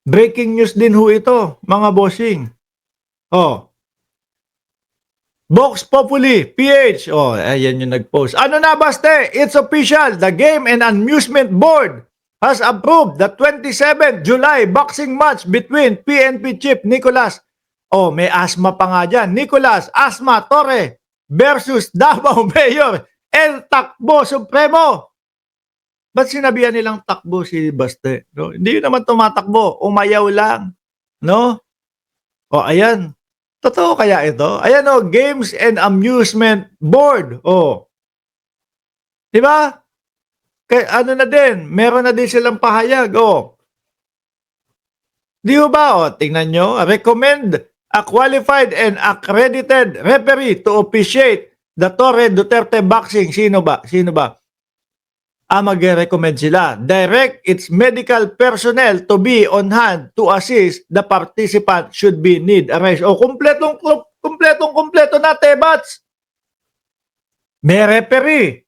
Breaking news din ho ito, mga bossing. Oh, Vox Populi, PH. Oh, ayan yung nag-post. Ano na, Baste? It's official. The Game and Amusement Board has approved the 27th July boxing match between PNP Chief Nicolas. Oh, may asma pa nga dyan. Nicolas Asma Torre versus Davao Mayor El Takbo Supremo. Ba't sinabihan nilang takbo si Baste? No? Hindi naman tumatakbo. Umayaw lang. No? O, ayan. Totoo kaya ito? Ayan o, Games and Amusement Board. O, di ba? Kaya ano na din, meron na din silang pahayag. O, di ba? O, tingnan nyo. Recommend a qualified and accredited referee to officiate the Torre Duterte boxing. Sino ba? Sino ba? Mag-recommend sila. Direct its medical personnel to be on hand to assist the participant should be need arrest. O, kumpleto na, Tebats. May referee.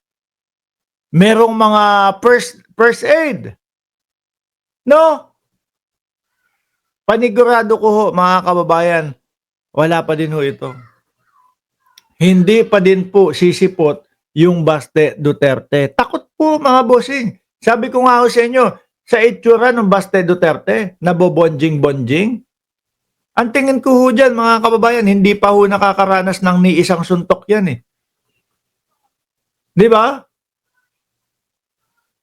Merong mga first aid. No? Panigurado ko ho, mga kababayan, wala pa din ho ito. Hindi pa din po sisipot yung Baste Duterte. Takot po, mga bossing. Sabi ko nga ho sa inyo, sa itsura ng Baste Duterte, nabobonjing-bonjing, ang tingin ko ho dyan, mga kababayan, hindi pa ho nakakaranas ng ni isang suntok yan eh. Di ba?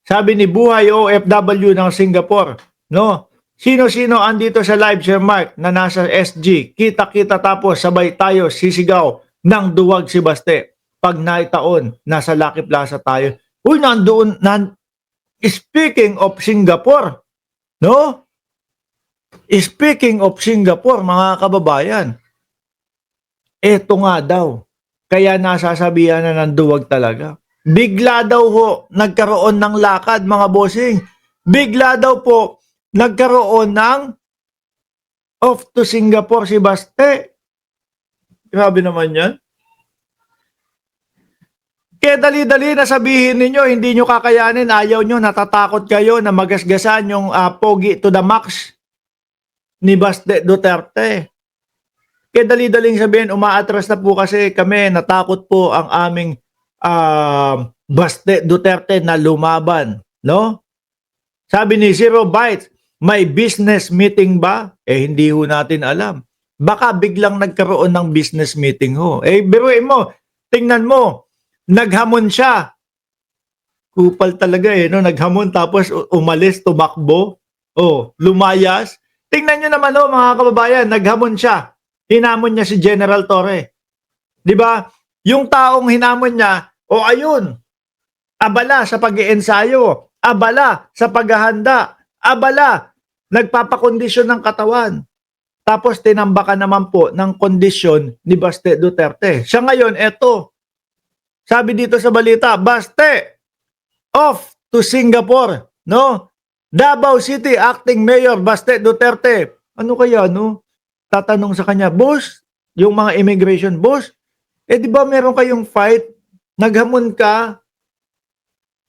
Sabi ni Buhay OFW ng Singapore, no? Sino-sino andito sa live, Sir Mark, na nasa SG, kita-kita tapos sabay tayo sisigaw ng duwag si Baste. Pag naitaon, nasa Lucky Plaza tayo. Uy, nandoon, speaking of Singapore, no? Speaking of Singapore, mga kababayan, eto nga daw, kaya nasasabihan na ng duwag talaga. Bigla daw ho, nagkaroon ng lakad, mga bossing. Bigla daw po, nagkaroon ng off to Singapore si Baste. Grabe naman yan. Kaya dali-dali na sabihin ninyo, hindi nyo kakayanin, ayaw nyo, natatakot kayo na magasgasan yung pogi to the max ni Baste Duterte. Kaya dali-daling sabihin, umaatras na po kasi kami, natakot po ang aming Baste Duterte na lumaban. No? Sabi ni Zero Bytes, may business meeting ba? Hindi ho natin alam. Baka biglang nagkaroon ng business meeting ho. Biruin mo, tingnan mo, naghamon siya. Kupal talaga no? Naghamon tapos umalis, tumakbo. Lumayas. Tingnan nyo naman mga kababayan, naghamon siya. Hinamon niya si General Torre. Di ba? Yung taong hinamon niya, ayun, abala sa pag-iensayo, abala sa paghahanda, abala, nagpapakondisyon ng katawan. Tapos tinambakan naman po ng kondisyon ni Baste Duterte. Siya ngayon, eto, sabi dito sa balita, Baste, off to Singapore, no? Davao City Acting Mayor Baste Duterte. Ano kaya, no? Tatanong sa kanya, boss, yung mga immigration, boss, di ba meron kayong fight? Naghamon ka?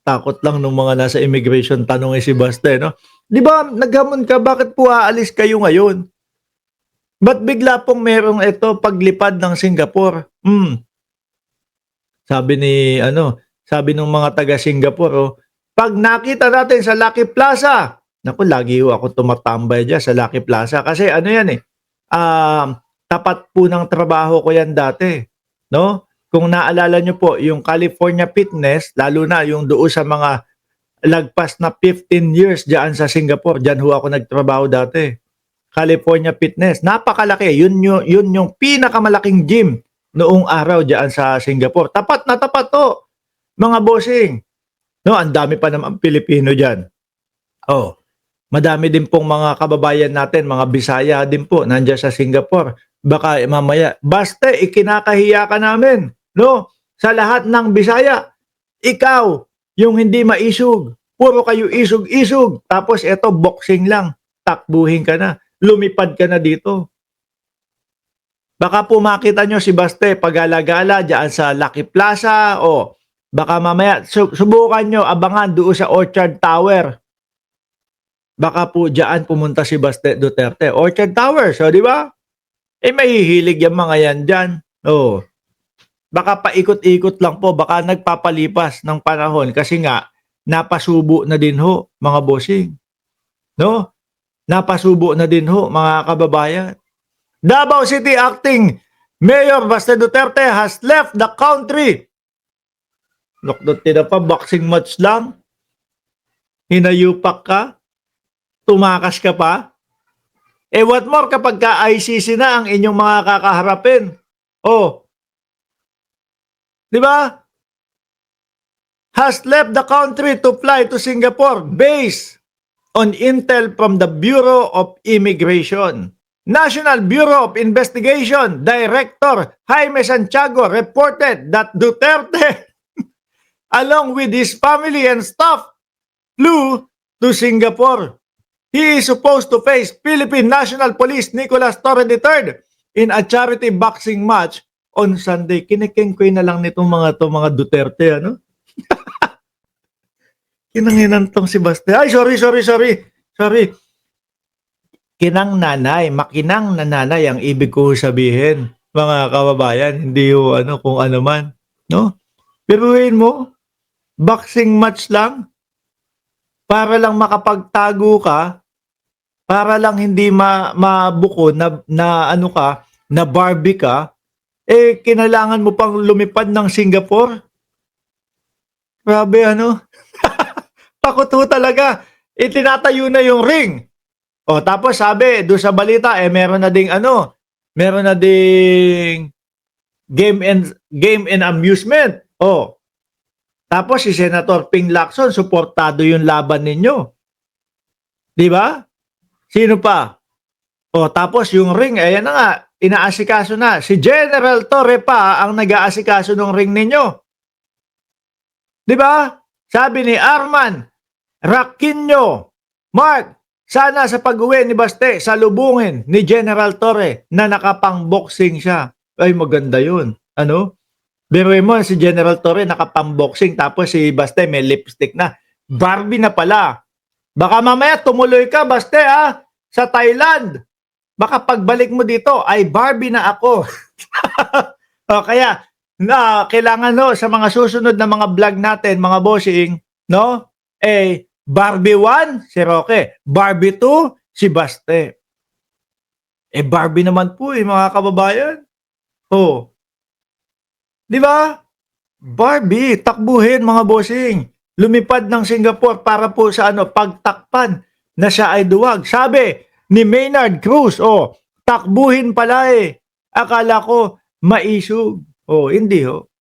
Takot lang nung mga nasa immigration tanong si Baste, no? Di ba naghamon ka? Bakit po aalis kayo ngayon? Ba't bigla pong merong paglipad ng Singapore? Sabi ng mga taga Singapore, pag nakita natin sa Lucky Plaza, naku, lagi ako tumatambay dyan sa Lucky Plaza kasi tapat po ng trabaho ko yan dati, no? Kung naalala nyo po, yung California Fitness, lalo na yung doon sa mga lagpas na 15 years dyan sa Singapore, dyan ho ako nagtrabaho dati. California Fitness, napakalaki, yun yung pinakamalaking gym noong araw dyan sa Singapore. Tapat na tapat to, mga bossing. No, ang dami pa naman Pilipino dyan. Madami din pong mga kababayan natin, mga Bisaya din po, nandiyan sa Singapore. Baka mamaya, Baste, ikinakahiya ka namin, no? Sa lahat ng Bisaya, ikaw, yung hindi maisog, puro kayo isog-isog, tapos eto, boxing lang, takbuhin ka na, lumipad ka na dito. Baka po makita nyo si Baste pag-alagala dyan sa Lucky Plaza, baka mamaya, subukan nyo, abangan doon sa Orchard Tower. Baka po diyan pumunta si Baste Duterte. Orchard Towers, o di ba? Mahihilig yung mga yan dyan. Oh. Baka paikot-ikot lang po, baka nagpapalipas ng panahon kasi nga napasubo na din ho mga bossing. No? Napasubo na din ho mga kababayan. Davao City Acting Mayor Baste Duterte has left the country. Lokdot na pa, boxing match lang. Hinayupak ka. Tumakas ka pa. What more kapag ka ICC na ang inyong mga kakaharapin. Oh. Di ba? Has left the country to fly to Singapore based on intel from the Bureau of Immigration. National Bureau of Investigation Director Jaime Santiago reported that Duterte, along with his family and staff, flew to Singapore. He is supposed to face Philippine National Police Nicolas Torre III in a charity boxing match on Sunday. Kinikengkoy na lang nitong mga Duterte, ano? Kinanginan tong si Baste. Ay, sorry. Kinang nanay, makinang na nanay ang ibig ko sabihin, mga kababayan, hindi yung kung ano man, no? Piruin mo, boxing match lang, para lang makapagtago ka, para lang hindi mabuko na Barbie ka, kinailangan mo pang lumipad ng Singapore. Grabe, takot ho talaga. Itinatayo na yung ring. Tapos sabi, doon sa balita, meron na ding game and amusement. Tapos si Senator Ping Lacson, suportado yung laban ninyo. Di ba? Sino pa? Tapos yung ring, ayan na nga, inaasikaso na. Si General Torre pa ang nag-aasikaso ng ring ninyo. Di ba? Sabi ni Arman Raquinho, Mark, sana sa pag-uwi ni Baste, salubungin ni General Torre na nakapang-boxing siya. Ay, maganda yun. Biruin mo, si General Torre nakapang-boxing, tapos si Baste may lipstick na. Barbie na pala. Baka mamaya tumuloy ka, Baste, sa Thailand. Baka pagbalik mo dito, ay Barbie na ako. Kaya, kailangan sa mga susunod na mga vlog natin, mga bossing, Barbie 1, si Roque. Barbie 2, si Baste. Barbie naman po mga kababayan. Di ba? Barbie, takbuhin mga bossing. Lumipad ng Singapore para po sa pagtakpan na siya ay duwag. Sabi ni Maynard Cruz, takbuhin pala Akala ko maisog. Hindi ho.